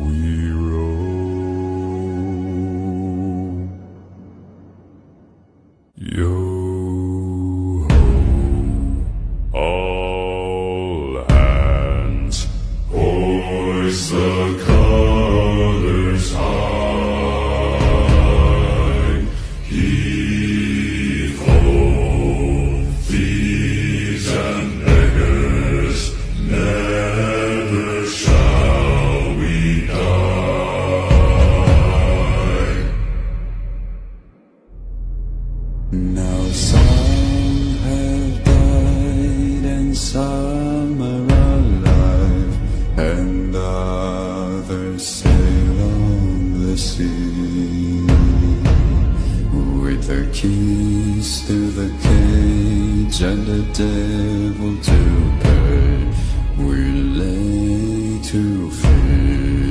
we roll. Yo ho, all hands, hoist the colors high. Heave ho, thieves and beggars, never shall we die. Now some have died and some are alive, and others sail on the sea. With the keys to the cage and the devil to pay, we lay to